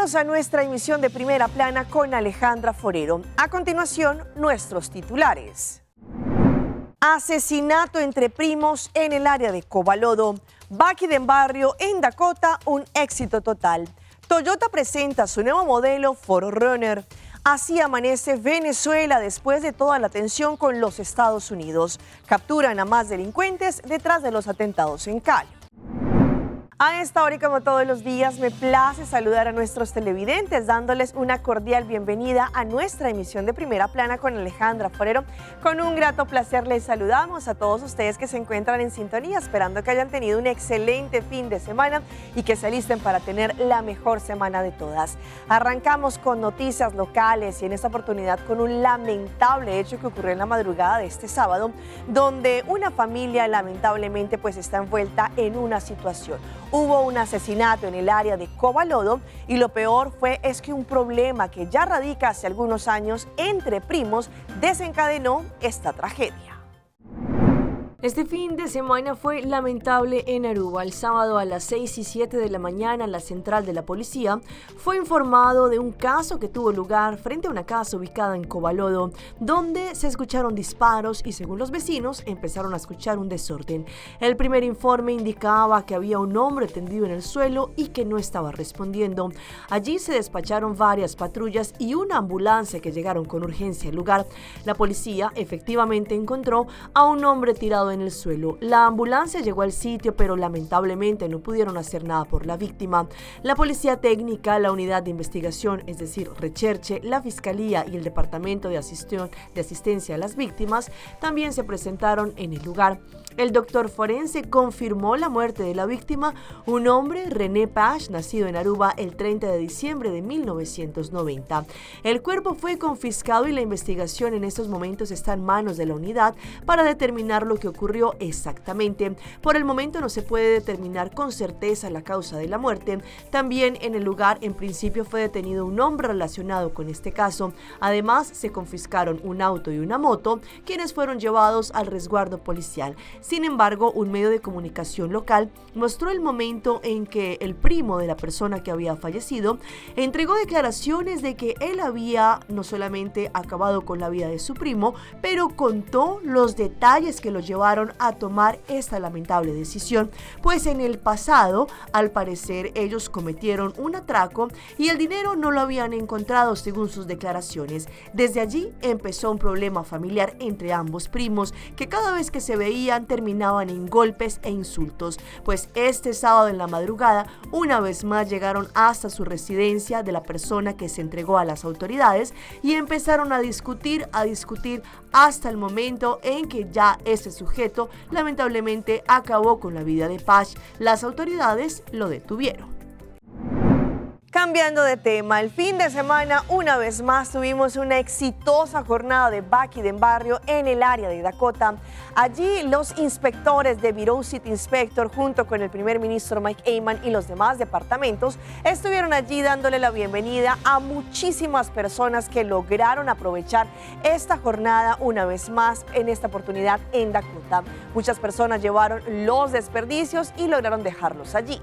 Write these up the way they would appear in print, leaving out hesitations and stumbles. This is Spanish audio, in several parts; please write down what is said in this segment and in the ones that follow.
Bienvenidos a nuestra emisión de Primera Plana con Alejandra Forero. A continuación, nuestros titulares. Asesinato entre primos en el área de Cobalodo. Biden Barrio en Dakota, un éxito total. Toyota presenta su nuevo modelo Forero. Así amanece Venezuela después de toda la tensión con los Estados Unidos. Capturan a más delincuentes detrás de los atentados en Cali. A esta hora y como todos los días me place saludar a nuestros televidentes dándoles una cordial bienvenida a nuestra emisión de Primera Plana con Alejandra Forero. Con un grato placer les saludamos a todos ustedes que se encuentran en sintonía, esperando que hayan tenido un excelente fin de semana y que se alisten para tener la mejor semana de todas. Arrancamos con noticias locales y en esta oportunidad con un lamentable hecho que ocurrió en la madrugada de este sábado, donde una familia lamentablemente pues está envuelta en una situación. Hubo un asesinato en el área de Cobalodo y lo peor es que un problema que ya radica hace algunos años entre primos desencadenó esta tragedia. Este fin de semana fue lamentable en Aruba. El sábado a las 6:07 de la mañana, la central de la policía fue informado de un caso que tuvo lugar frente a una casa ubicada en Cobalodo, donde se escucharon disparos y según los vecinos empezaron a escuchar un desorden. El primer informe indicaba que había un hombre tendido en el suelo y que no estaba respondiendo. Allí se despacharon varias patrullas y una ambulancia que llegaron con urgencia al lugar. La policía efectivamente encontró a un hombre tirado en el suelo. La ambulancia llegó al sitio, pero lamentablemente no pudieron hacer nada por la víctima. La policía técnica, la unidad de investigación, es decir, Recherche, la fiscalía y el departamento de asistencia a las víctimas también se presentaron en el lugar. El doctor forense confirmó la muerte de la víctima, un hombre, René Page, nacido en Aruba el 30 de diciembre de 1990. El cuerpo fue confiscado y la investigación en estos momentos está en manos de la unidad para determinar lo que ocurrió exactamente. Por el momento no se puede determinar con certeza la causa de la muerte. También en el lugar en principio fue detenido un hombre relacionado con este caso. Además se confiscaron un auto y una moto, quienes fueron llevados al resguardo policial. Sin embargo, un medio de comunicación local mostró el momento en que el primo de la persona que había fallecido entregó declaraciones de que él había no solamente acabado con la vida de su primo, pero contó los detalles que lo llevaron a tomar esta lamentable decisión, pues en el pasado, al parecer, ellos cometieron un atraco y el dinero no lo habían encontrado según sus declaraciones. Desde allí empezó un problema familiar entre ambos primos, que cada vez que se veían terminaban en golpes e insultos, pues este sábado en la madrugada una vez más llegaron hasta su residencia de la persona que se entregó a las autoridades y empezaron a discutir hasta el momento en que ya este sujeto lamentablemente acabó con la vida de Page. Las autoridades lo detuvieron. Cambiando de tema, el fin de semana una vez más tuvimos una exitosa jornada de Biden Barrio en el área de Dakota. Allí los inspectores de Bureau City Inspector junto con el primer ministro Mike Eyman y los demás departamentos estuvieron allí dándole la bienvenida a muchísimas personas que lograron aprovechar esta jornada una vez más en esta oportunidad en Dakota. Muchas personas llevaron los desperdicios y lograron dejarlos allí.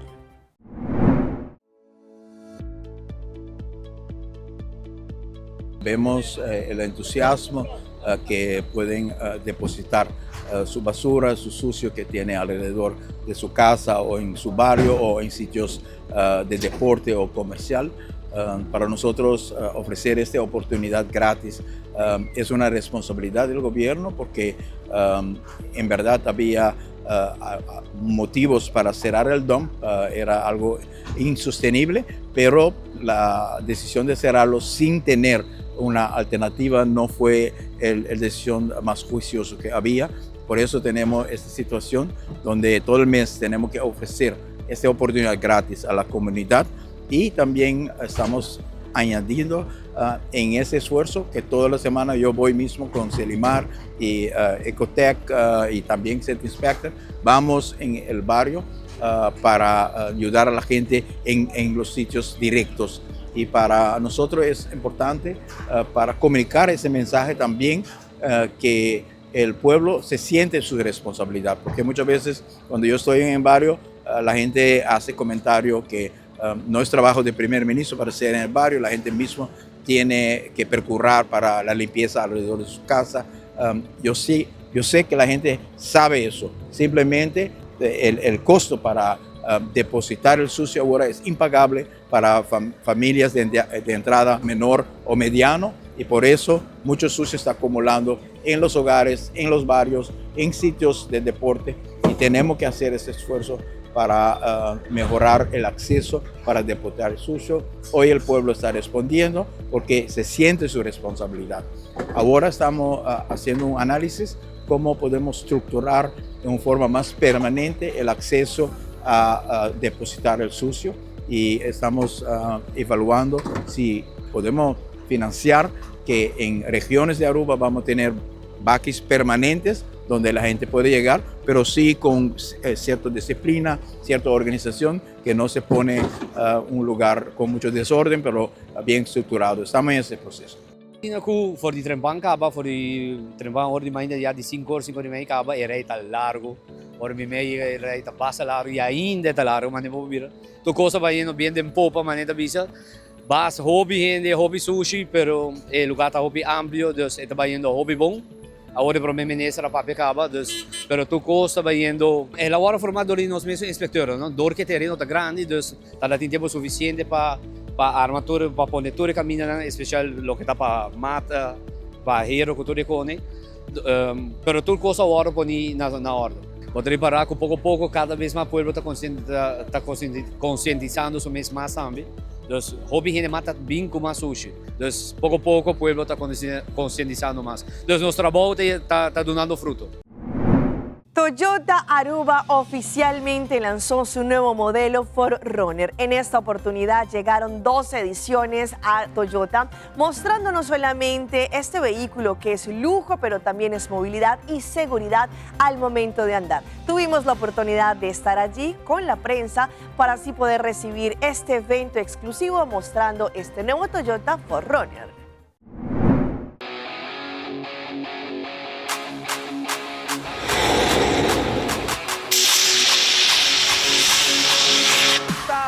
Vemos el entusiasmo que pueden depositar su basura, su sucio que tiene alrededor de su casa o en su barrio o en sitios de deporte o comercial. Para nosotros ofrecer esta oportunidad gratis es una responsabilidad del gobierno porque en verdad había motivos para cerrar el dump, era algo insostenible, pero la decisión de cerrarlo sin tener una alternativa no fue la decisión más juiciosa que había. Por eso tenemos esta situación donde todo el mes tenemos que ofrecer esta oportunidad gratis a la comunidad y también estamos añadiendo en ese esfuerzo que toda la semana yo voy mismo con Selimar y Ecotec y también Set Inspector, vamos en el barrio para ayudar a la gente en los sitios directos. Y para nosotros es importante para comunicar ese mensaje también que el pueblo se siente su responsabilidad, porque muchas veces cuando yo estoy en el barrio la gente hace comentarios que no es trabajo del primer ministro para hacer en el barrio, la gente misma tiene que procurar para la limpieza alrededor de su casa. Yo sé que la gente sabe eso, simplemente el costo para depositar el sucio ahora es impagable para familias de entrada menor o mediano, y por eso mucho sucio está acumulando en los hogares, en los barrios, en sitios de deporte, y tenemos que hacer ese esfuerzo para mejorar el acceso para depositar el sucio. Hoy el pueblo está respondiendo porque se siente su responsabilidad. Ahora estamos haciendo un análisis cómo podemos estructurar de una forma más permanente el acceso a depositar el sucio, y estamos evaluando si podemos financiar que en regiones de Aruba vamos a tener baquis permanentes donde la gente puede llegar, pero sí con cierta disciplina, cierta organización, que no se pone un lugar con mucho desorden, pero bien estructurado. Estamos en ese proceso. Aku voor die trambaan kaba, voor die trambaan hoor die mainda ja die 5 horas, 5 horas e meia kaba, e rei tá largo, hora e meia e rei tá passa largo e ainda tá largo, mas não vou vir. Tu coisa vai indo bem de popa, mas não bisa. Bas hobby gente, hobby sushi, pero o lugar tá hobby amplo, dus tá vai indo hobby bom. Agora para mim nessa era papel caba, dus pero tu costa vai indo. É a hora formado ali nos mesmos inspectores, não? Dor que terreno tá grande, dus tá dando tempo suficiente para armatura, para poner tudo caminhando, especial lo que está para mata, para hierro, que tudo cone. Pero tudo costa agora põe na ordem. Vou reparar que pouco a pouco cada vez mais o povo está conscientizando sobre isso mais também. Dus hobby gente mata bem com mais sushi. Dus pouco a pouco o povo está conscientizando mais. Dus nosso trabalho está dando fruto. Toyota Aruba oficialmente lanzó su nuevo modelo Forerunner. En esta oportunidad llegaron 2 ediciones a Toyota, mostrando no solamente este vehículo que es lujo, pero también es movilidad y seguridad al momento de andar. Tuvimos la oportunidad de estar allí con la prensa para así poder recibir este evento exclusivo mostrando este nuevo Toyota Forerunner.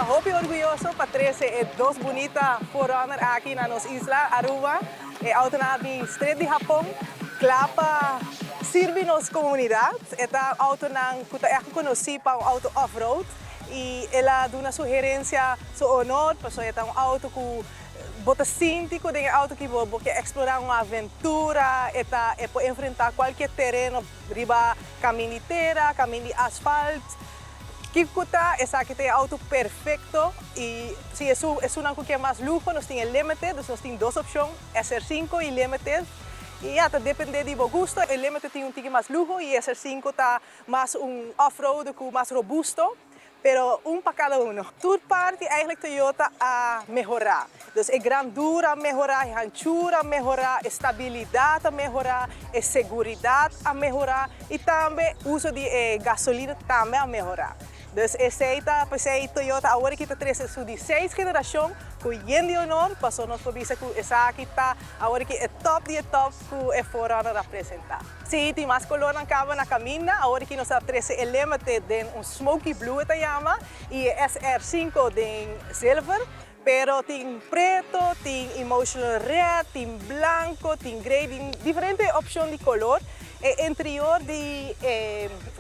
Hobby orgulhoso para trazer 2 bonitas Forerunner aqui na nossa isla, Aruba. É auto na street de Japão, clapa serve nossa comunidade. É auto que é conhecido para auto off-road, e ela dá uma sugerência so honor, porque é auto que bota síntico de auto que quer explorar uma aventura, é para enfrentar qualquer terreno, riba caminho de terra, caminho de asfalto. Kipkuta es aquí el auto perfecto, y si es una que más lujo, nos tiene Limited, nos tiene 2 opciones, SR5 y Limited. Y ya depende de tu gusto, el Limited tiene un tique más lujo y SR5 está más un off-road, más robusto, pero para cada uno. Toda parte eigenlijk Toyota a mejorar. Dus é grandura a mejorar, é anchura a mejorar, estabilidade a mejorar, é seguridade a mejorar e também uso de gasolina também a mejorar. Dus esta Toyota agora que está trazendo sua 16ª geração, com de honor, passou nos provisa que essa aqui está agora que é top de top que é Forerunner apresentar. Sim, tem mais color na camina, agora que nós trazendo o Limited de smoky blue eta llama e SR5 de silver. Pero tem preto, tem emotional red, tem blanco, tem grey, tem diferentes opções de color. O interior de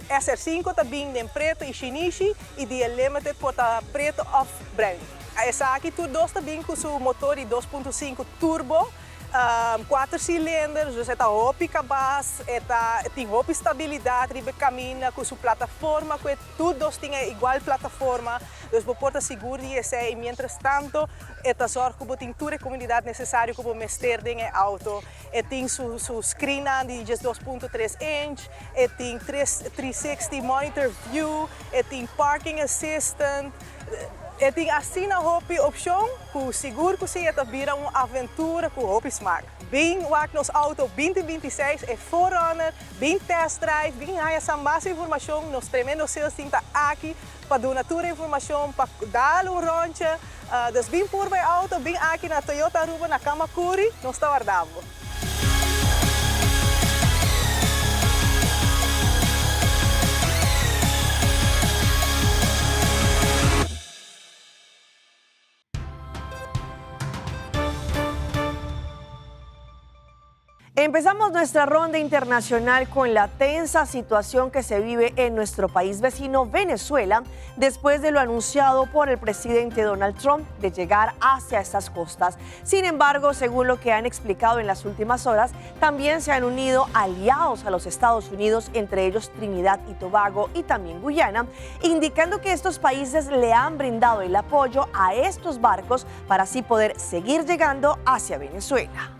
SR5 também tem preto e shinichi, e de Limited porta preto off-brand. Essa aqui tudo também com seu motor de 2.5 turbo, 4 cilindros, dus está hopi cabaz, tem hopi estabilidade, ribe camina com sua plataforma, que tudo tem igual plataforma, dus você porta seguro e esse, e mientras tanto, esta sorge que tem toda a comunidade necessária para mexer no auto, tem seu screen de 2.3 inch, tem 360 monitor view, tem parking assistant. Tem assim na hopi opção, que seguro que você vira uma aventura com hopi smaak. Bem, nos auto 2026 é Forerunner, bem test drive, bem aí essa mais informação, nos tremendo sales team está aqui para dar toda a informação, para dar roncha. Dus bem por vai auto, bem aqui na Toyota Aruba, na Kamakuri, nós está guardando. Empezamos nuestra ronda internacional con la tensa situación que se vive en nuestro país vecino Venezuela después de lo anunciado por el presidente Donald Trump de llegar hacia estas costas. Sin embargo, según lo que han explicado en las últimas horas, también se han unido aliados a los Estados Unidos, entre ellos Trinidad y Tobago y también Guyana, indicando que estos países le han brindado el apoyo a estos barcos para así poder seguir llegando hacia Venezuela.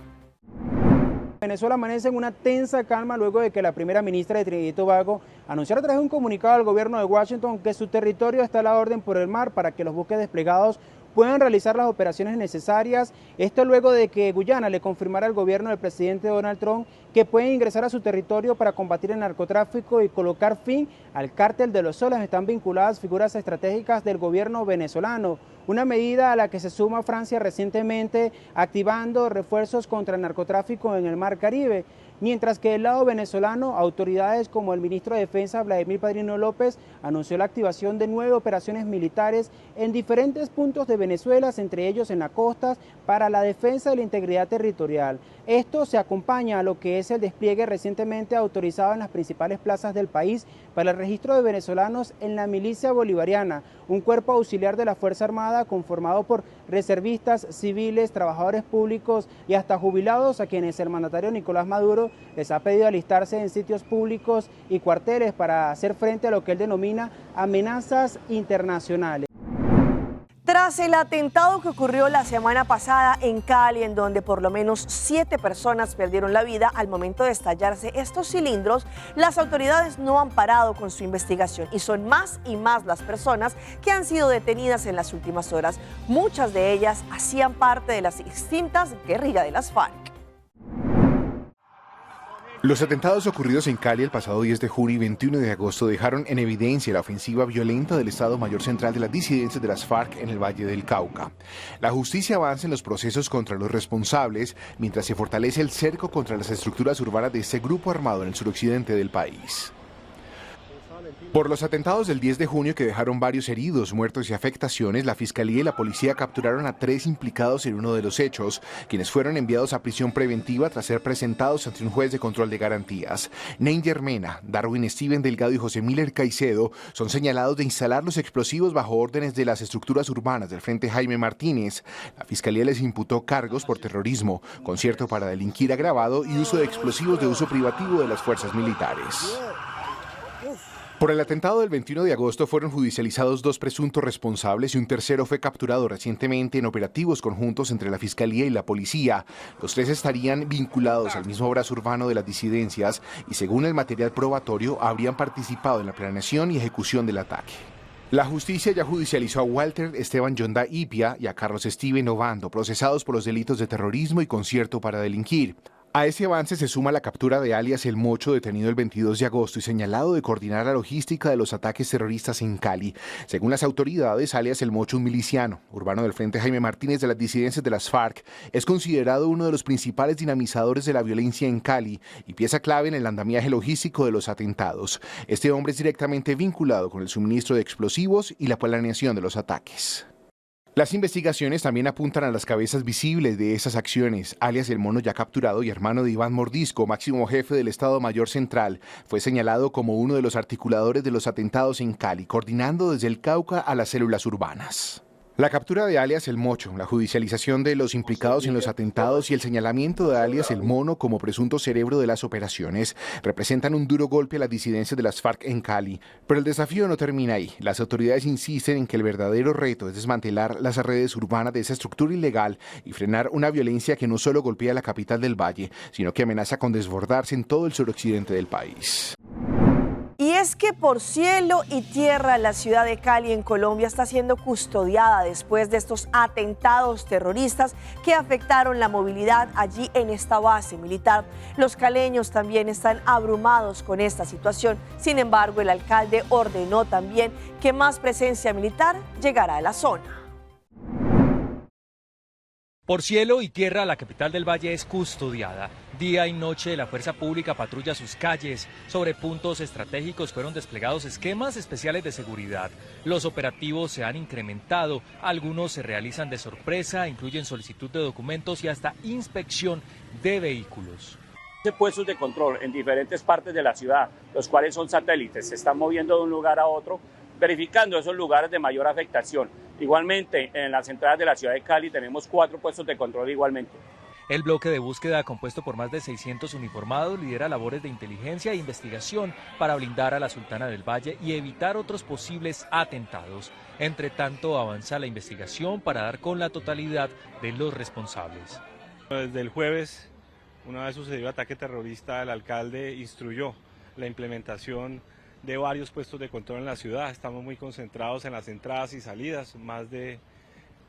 Venezuela amanece en una tensa calma luego de que la primera ministra de Trinidad y Tobago anunciara a través de un comunicado al gobierno de Washington que su territorio está a la orden por el mar para que los buques desplegados puedan realizar las operaciones necesarias. Esto luego de que Guyana le confirmara al gobierno del presidente Donald Trump que pueden ingresar a su territorio para combatir el narcotráfico y colocar fin al cártel de los soles. Están vinculadas figuras estratégicas del gobierno venezolano. Una medida a la que se suma Francia recientemente, activando refuerzos contra el narcotráfico en el Mar Caribe. Mientras que del lado venezolano, autoridades como el ministro de Defensa, Vladimir Padrino López, anunció la activación de 9 operaciones militares en diferentes puntos de Venezuela, entre ellos en las costas, para la defensa de la integridad territorial. Esto se acompaña a lo que es el despliegue recientemente autorizado en las principales plazas del país para el registro de venezolanos en la milicia bolivariana, un cuerpo auxiliar de la Fuerza Armada conformado por reservistas, civiles, trabajadores públicos y hasta jubilados, a quienes el mandatario Nicolás Maduro les ha pedido alistarse en sitios públicos y cuarteles para hacer frente a lo que él denomina amenazas internacionales. Tras el atentado que ocurrió la semana pasada en Cali, en donde por lo menos 7 personas perdieron la vida al momento de estallarse estos cilindros, las autoridades no han parado con su investigación y son más y más las personas que han sido detenidas en las últimas horas. Muchas de ellas hacían parte de las extintas guerrillas de las FARC. Los atentados ocurridos en Cali el pasado 10 de junio y 21 de agosto dejaron en evidencia la ofensiva violenta del Estado Mayor Central de las disidencias de las FARC en el Valle del Cauca. La justicia avanza en los procesos contra los responsables, mientras se fortalece el cerco contra las estructuras urbanas de este grupo armado en el suroccidente del país. Por los atentados del 10 de junio que dejaron varios heridos, muertos y afectaciones, la Fiscalía y la Policía capturaron a 3 implicados en uno de los hechos, quienes fueron enviados a prisión preventiva tras ser presentados ante un juez de control de garantías. Neinger Mena, Darwin Steven Delgado y José Miller Caicedo son señalados de instalar los explosivos bajo órdenes de las estructuras urbanas del Frente Jaime Martínez. La Fiscalía les imputó cargos por terrorismo, concierto para delinquir agravado y uso de explosivos de uso privativo de las fuerzas militares. Por el atentado del 21 de agosto fueron judicializados 2 presuntos responsables y un tercero fue capturado recientemente en operativos conjuntos entre la Fiscalía y la Policía. Los 3 estarían vinculados al mismo brazo urbano de las disidencias y, según el material probatorio, habrían participado en la planeación y ejecución del ataque. La justicia ya judicializó a Walter Esteban Yonda Ipia y a Carlos Steven Obando, procesados por los delitos de terrorismo y concierto para delinquir. A ese avance se suma la captura de alias El Mocho, detenido el 22 de agosto y señalado de coordinar la logística de los ataques terroristas en Cali. Según las autoridades, alias El Mocho, un miliciano urbano del Frente Jaime Martínez de las disidencias de las FARC, es considerado uno de los principales dinamizadores de la violencia en Cali y pieza clave en el andamiaje logístico de los atentados. Este hombre es directamente vinculado con el suministro de explosivos y la planeación de los ataques. Las investigaciones también apuntan a las cabezas visibles de esas acciones. Alias El Mono, ya capturado y hermano de Iván Mordisco, máximo jefe del Estado Mayor Central, fue señalado como uno de los articuladores de los atentados en Cali, coordinando desde el Cauca a las células urbanas. La captura de alias El Mocho, la judicialización de los implicados en los atentados y el señalamiento de alias El Mono como presunto cerebro de las operaciones representan un duro golpe a las disidencias de las FARC en Cali. Pero el desafío no termina ahí. Las autoridades insisten en que el verdadero reto es desmantelar las redes urbanas de esa estructura ilegal y frenar una violencia que no solo golpea la capital del Valle, sino que amenaza con desbordarse en todo el suroccidente del país. Y es que por cielo y tierra la ciudad de Cali en Colombia está siendo custodiada después de estos atentados terroristas que afectaron la movilidad allí en esta base militar. Los caleños también están abrumados con esta situación. Sin embargo, el alcalde ordenó también que más presencia militar llegara a la zona. Por cielo y tierra, la capital del Valle es custodiada. Día y noche, la fuerza pública patrulla sus calles. Sobre puntos estratégicos fueron desplegados esquemas especiales de seguridad. Los operativos se han incrementado. Algunos se realizan de sorpresa, incluyen solicitud de documentos y hasta inspección de vehículos. Puestos de control en diferentes partes de la ciudad, los cuales son satélites, se están moviendo de un lugar a otro, verificando esos lugares de mayor afectación. Igualmente, en las entradas de la ciudad de Cali tenemos 4 puestos de control igualmente. El bloque de búsqueda, compuesto por más de 600 uniformados, lidera labores de inteligencia e investigación para blindar a la Sultana del Valle y evitar otros posibles atentados. Entre tanto, avanza la investigación para dar con la totalidad de los responsables. Desde el jueves, una vez sucedió el ataque terrorista, el alcalde instruyó la implementación de varios puestos de control en la ciudad. Estamos muy concentrados en las entradas y salidas, más de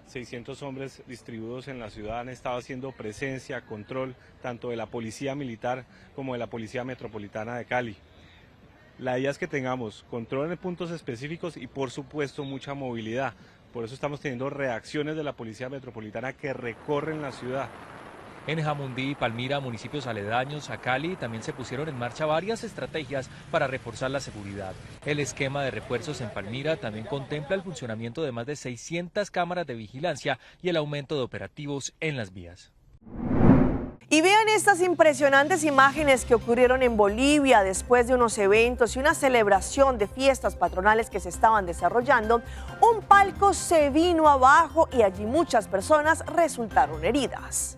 600 hombres distribuidos en la ciudad han estado haciendo presencia, control, tanto de la policía militar como de la policía metropolitana de Cali. La idea es que tengamos control en puntos específicos y por supuesto mucha movilidad. Por eso estamos teniendo reacciones de la policía metropolitana que recorren la ciudad. En Jamundí y Palmira, municipios aledaños a Cali, también se pusieron en marcha varias estrategias para reforzar la seguridad. El esquema de refuerzos en Palmira también contempla el funcionamiento de más de 600 cámaras de vigilancia y el aumento de operativos en las vías. Y vean estas impresionantes imágenes que ocurrieron en Bolivia después de unos eventos y una celebración de fiestas patronales que se estaban desarrollando. Un palco se vino abajo y allí muchas personas resultaron heridas.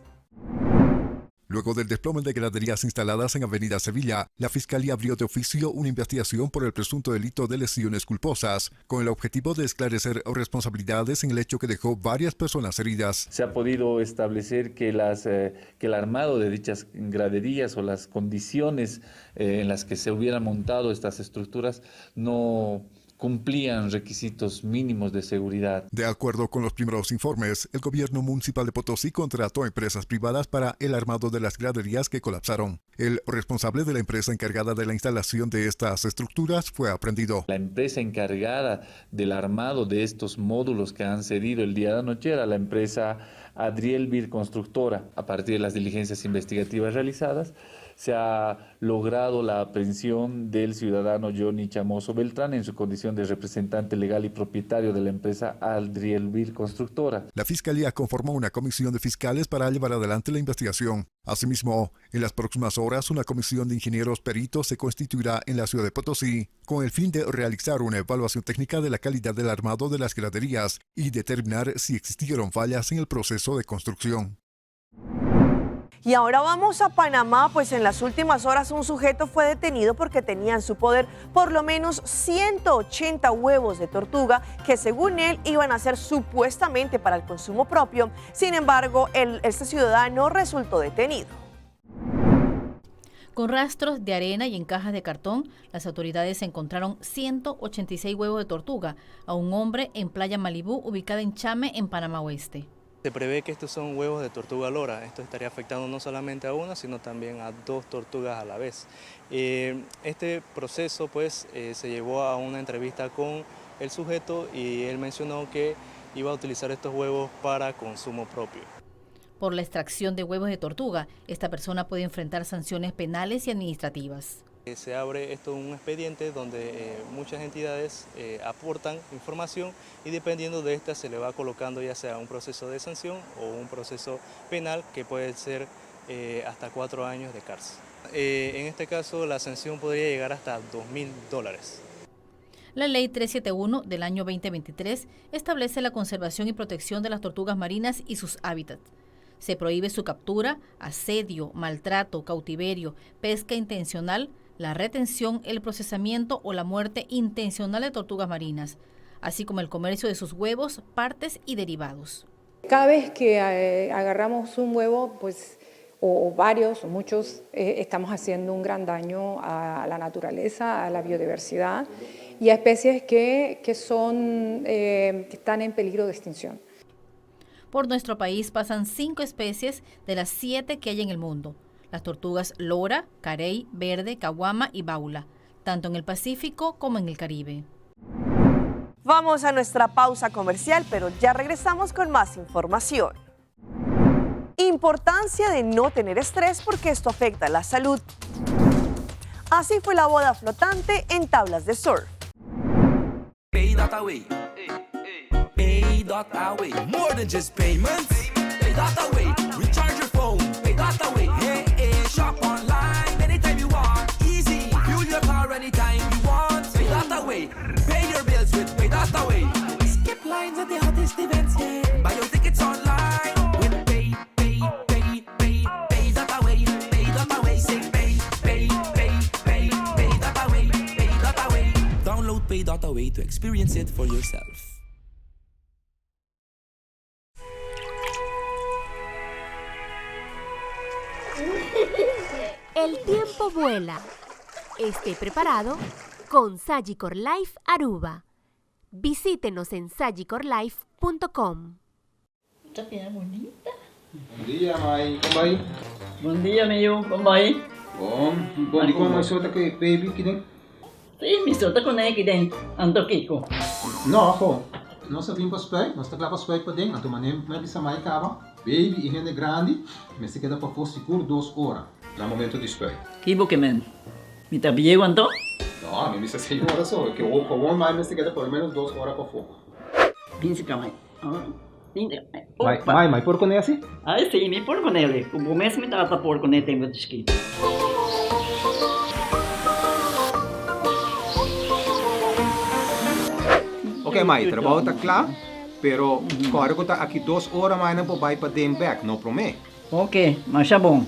Luego del desplome de graderías instaladas en Avenida Sevilla, la Fiscalía abrió de oficio una investigación por el presunto delito de lesiones culposas, con el objetivo de esclarecer responsabilidades en el hecho que dejó varias personas heridas. Se ha podido establecer que el armado de dichas graderías o las condiciones en las que se hubieran montado estas estructuras no cumplían requisitos mínimos de seguridad. De acuerdo con los primeros informes, el gobierno municipal de Potosí contrató a empresas privadas para el armado de las graderías que colapsaron. El responsable de la empresa encargada de la instalación de estas estructuras fue aprehendido. La empresa encargada del armado de estos módulos que han cedido el día de anoche era la empresa Adrielvir Constructora. A partir de las diligencias investigativas realizadas, se ha logrado la aprehensión del ciudadano Johnny Chamoso Beltrán en su condición de representante legal y propietario de la empresa Adrielvir Constructora. La Fiscalía conformó una comisión de fiscales para llevar adelante la investigación. Asimismo, en las próximas horas, una comisión de ingenieros peritos se constituirá en la ciudad de Potosí con el fin de realizar una evaluación técnica de la calidad del armado de las graderías y determinar si existieron fallas en el proceso de construcción. Y ahora vamos a Panamá, pues en las últimas horas un sujeto fue detenido porque tenía en su poder por lo menos 180 huevos de tortuga que según él iban a ser supuestamente para el consumo propio. Sin embargo, este ciudadano resultó detenido. Con rastros de arena y en cajas de cartón, las autoridades encontraron 186 huevos de tortuga a un hombre en Playa Malibú, ubicada en Chame, en Panamá Oeste. Se prevé que estos son huevos de tortuga lora. Esto estaría afectando no solamente a una, sino también a 2 tortugas a la vez. Este proceso pues, se llevó a una entrevista con el sujeto y él mencionó que iba a utilizar estos huevos para consumo propio. Por la extracción de huevos de tortuga, esta persona puede enfrentar sanciones penales y administrativas. Se abre un expediente donde muchas entidades aportan información y dependiendo de esta se le va colocando ya sea un proceso de sanción o un proceso penal que puede ser hasta 4 años de cárcel. En este caso la sanción podría llegar hasta $2.000. La Ley 371 del año 2023 establece la conservación y protección de las tortugas marinas y sus hábitats. Se prohíbe su captura, asedio, maltrato, cautiverio, pesca intencional, la retención, el procesamiento o la muerte intencional de tortugas marinas, así como el comercio de sus huevos, partes y derivados. Cada vez que agarramos un huevo, pues, o varios, o muchos, estamos haciendo un gran daño a la naturaleza, a la biodiversidad y a especies que están en peligro de extinción. Por nuestro país pasan 5 especies de las 7 que hay en el mundo. Las tortugas lora, carey, verde, caguama y baula, tanto en el Pacífico como en el Caribe. Vamos a nuestra pausa comercial, pero ya regresamos con más información. Importancia de no tener estrés porque esto afecta la salud. Así fue la boda flotante en tablas de surf. Pay.away, more than just payments. Pay.away, recharge your phone. Pay.away, hey, hey, shop online. ist die Welt. Buy your tickets online with pay that away, say pay that away. Download pay that away to experience it for yourself. El tiempo vuela. Esté preparado con Sagicor Life Aruba. Visítenos en sagicorlife.com. Esta piedra bonita. Bom dia, mãe. Como vai? Bom dia, meu. Como vai? Bom dia. Como você está com baby aqui dentro? Sim, me solta com ele aqui dentro. Ando Kiko. Não, pô. Nós vimos para os pés. Nós estamos para os pés para dentro. Então, me avisa mais cava. Baby e gente grande. Mas se queda para fora seguro 2 horas. No momento de espera. Kibo que men. Me tá bien quanto? No, a mí me dice 6 horas solo. Que o mais se queda por lo menos 2 horas para fora. Pince camay. Mãe, por con esse? Ah, sim, me por com ele. O mês me tá por com ele tem muito escrito. Ok, mãe, trabalho está claro. Pero, agora que está aqui 2 horas mais não vai para dentro back, não promete? Ok, mas é bom.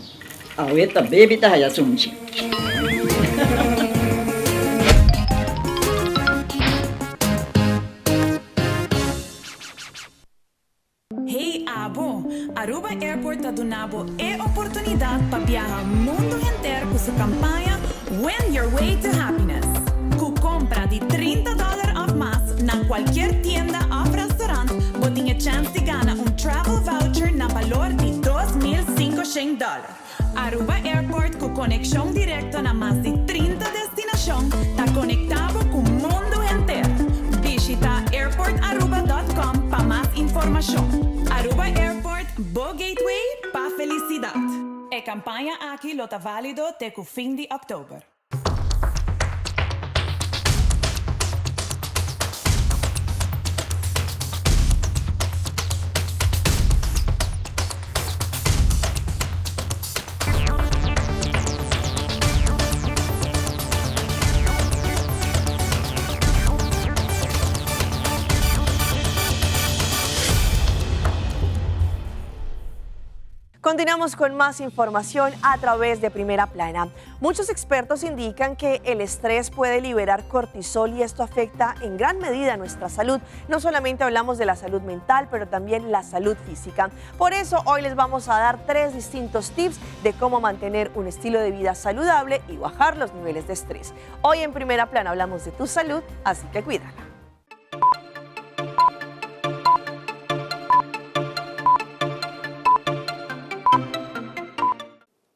Ahorita baby tá já sunchi. Hey Abo, Aruba Airport tá donando a oportunidade para viajar o mundo inteiro com sua campanha Win Your Way to Happiness. Com compra de $30 ou mais na qualquer tienda ou restaurante, você tem a chance de ganhar travel voucher na valor de $2.500. Aruba Airport com conexão direta na mais de 30 destinações, está conectado com o mundo inteiro. Visita airportaruba.com para mais informação. Aruba Airport, Bo Gateway para felicidade. A campanha aqui está válido até o fim de outubro. Continuamos con más información a través de Primera Plana. Muchos expertos indican que el estrés puede liberar cortisol y esto afecta en gran medida nuestra salud. No solamente hablamos de la salud mental, pero también la salud física. Por eso hoy les vamos a dar 3 distintos tips de cómo mantener un estilo de vida saludable y bajar los niveles de estrés. Hoy en Primera Plana hablamos de tu salud, así que cuídala.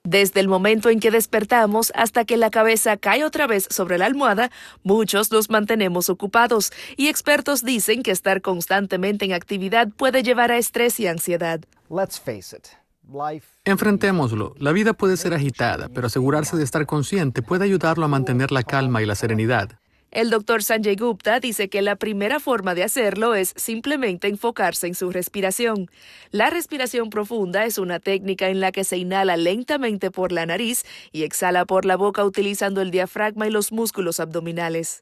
Desde el momento en que despertamos hasta que la cabeza cae otra vez sobre la almohada, muchos nos mantenemos ocupados y expertos dicen que estar constantemente en actividad puede llevar a estrés y ansiedad. Enfrentémoslo. La vida puede ser agitada, pero asegurarse de estar consciente puede ayudarlo a mantener la calma y la serenidad. El doctor Sanjay Gupta dice que la primera forma de hacerlo es simplemente enfocarse en su respiración. La respiración profunda es una técnica en la que se inhala lentamente por la nariz y exhala por la boca utilizando el diafragma y los músculos abdominales.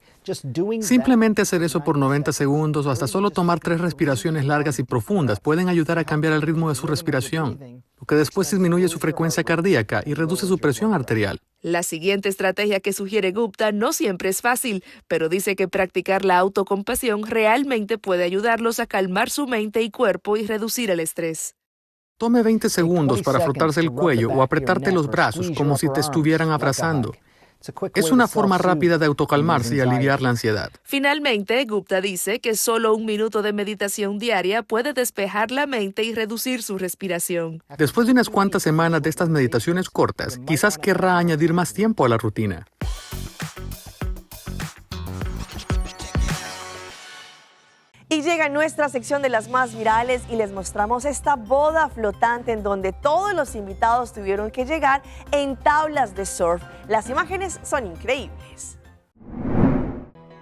Simplemente hacer eso por 90 segundos o hasta solo tomar 3 respiraciones largas y profundas pueden ayudar a cambiar el ritmo de su respiración, lo que después disminuye su frecuencia cardíaca y reduce su presión arterial. La siguiente estrategia que sugiere Gupta no siempre es fácil, pero dice que practicar la autocompasión realmente puede ayudarlos a calmar su mente y cuerpo y reducir el estrés. Tome 20 segundos para frotarse el cuello o apretarte los brazos como si te estuvieran abrazando. Es una forma rápida de autocalmarse y aliviar la ansiedad. Finalmente, Gupta dice que solo 1 minuto de meditación diaria puede despejar la mente y reducir su respiración. Después de unas cuantas semanas de estas meditaciones cortas, quizás querrá añadir más tiempo a la rutina. Y llega nuestra sección de las más virales y les mostramos esta boda flotante en donde todos los invitados tuvieron que llegar en tablas de surf. Las imágenes son increíbles.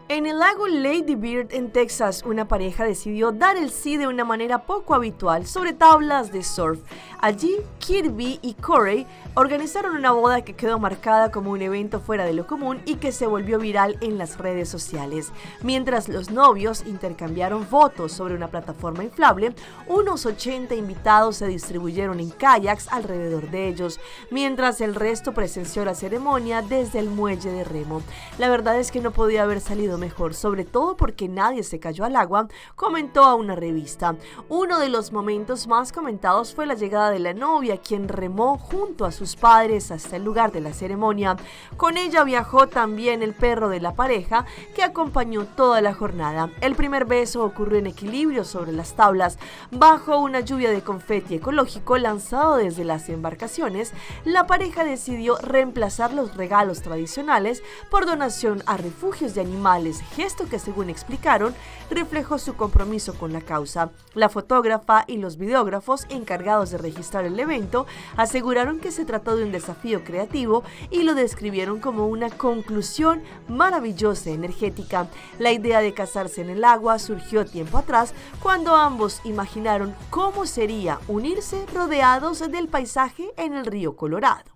En el lago Lady Bird en Texas, una pareja decidió dar el sí de una manera poco habitual sobre tablas de surf. Allí, Kirby y Corey organizaron una boda que quedó marcada como un evento fuera de lo común y que se volvió viral en las redes sociales. Mientras los novios intercambiaron fotos sobre una plataforma inflable, unos 80 invitados se distribuyeron en kayaks alrededor de ellos, mientras el resto presenció la ceremonia desde el muelle de remo. La verdad es que no podía haber salido mejor, sobre todo porque nadie se cayó al agua, comentó a una revista. Uno de los momentos más comentados fue la llegada de la novia, quien remó junto a sus padres hasta el lugar de la ceremonia. Con ella viajó también el perro de la pareja, que acompañó toda la jornada. El primer beso ocurrió en equilibrio sobre las tablas, bajo una lluvia de confeti ecológico lanzado desde las embarcaciones. La pareja decidió reemplazar los regalos tradicionales por donación a refugios de animales, gesto que, según explicaron, reflejó su compromiso con la causa. La fotógrafa y los videógrafos encargados de registrar el evento aseguraron que se trató de un desafío creativo y lo describieron como una conclusión maravillosa y energética. La idea de casarse en el agua surgió tiempo atrás, cuando ambos imaginaron cómo sería unirse rodeados del paisaje en el río Colorado.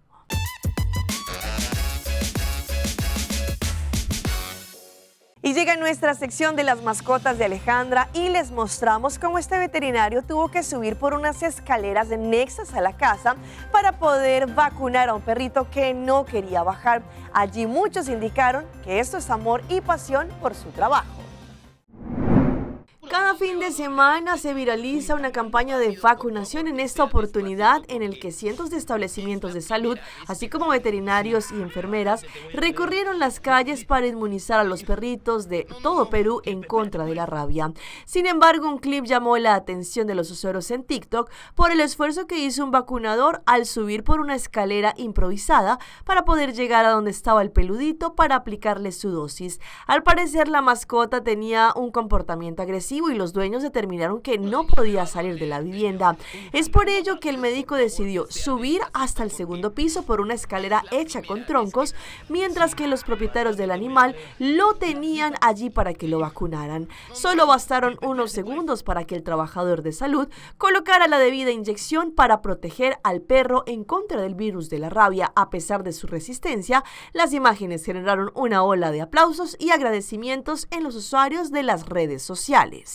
Y llega nuestra sección de las mascotas de Alejandra y les mostramos cómo este veterinario tuvo que subir por unas escaleras nexas a la casa para poder vacunar a un perrito que no quería bajar. Allí muchos indicaron que esto es amor y pasión por su trabajo. Cada fin de semana se viraliza una campaña de vacunación, en esta oportunidad en el que cientos de establecimientos de salud, así como veterinarios y enfermeras, recorrieron las calles para inmunizar a los perritos de todo Perú en contra de la rabia. Sin embargo, un clip llamó la atención de los usuarios en TikTok por el esfuerzo que hizo un vacunador al subir por una escalera improvisada para poder llegar a donde estaba el peludito para aplicarle su dosis. Al parecer, la mascota tenía un comportamiento agresivo y los dueños determinaron que no podía salir de la vivienda. Es por ello que el médico decidió subir hasta el segundo piso por una escalera hecha con troncos, mientras que los propietarios del animal lo tenían allí para que lo vacunaran. Solo bastaron unos segundos para que el trabajador de salud colocara la debida inyección para proteger al perro en contra del virus de la rabia. A pesar de su resistencia, las imágenes generaron una ola de aplausos y agradecimientos en los usuarios de las redes sociales.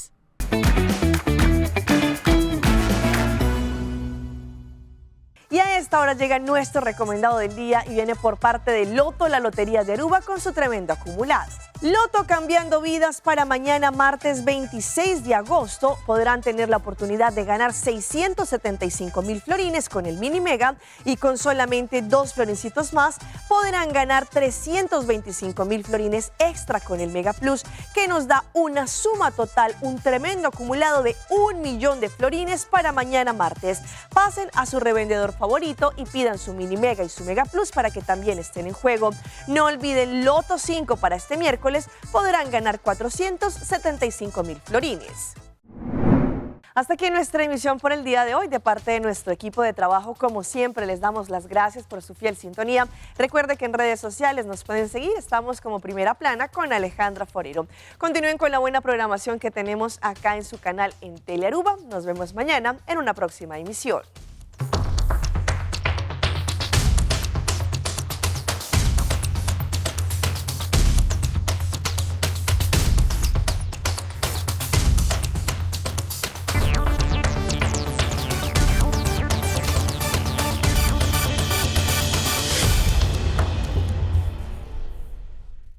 Y a esta hora llega nuestro recomendado del día y viene por parte de Loto, la Lotería de Aruba, con su tremendo acumulado. Loto cambiando vidas. Para mañana martes 26 de agosto podrán tener la oportunidad de ganar 675,000 florines con el mini mega, y con solamente 2 florincitos más podrán ganar 325,000 florines extra con el Mega Plus, que nos da una suma total, un tremendo acumulado de 1 millón de florines para mañana martes. Pasen a su revendedor favorito y pidan su mini mega y su Mega Plus para que también estén en juego. No olviden Loto 5 para este miércoles. Podrán ganar 475,000 florines. Hasta aquí nuestra emisión por el día de hoy. De parte de nuestro equipo de trabajo, como siempre, les damos las gracias por su fiel sintonía. Recuerde que en redes sociales nos pueden seguir. Estamos como Primera Plana con Alejandra Forero. Continúen con la buena programación que tenemos acá en su canal en Telearuba. Nos vemos mañana en una próxima emisión.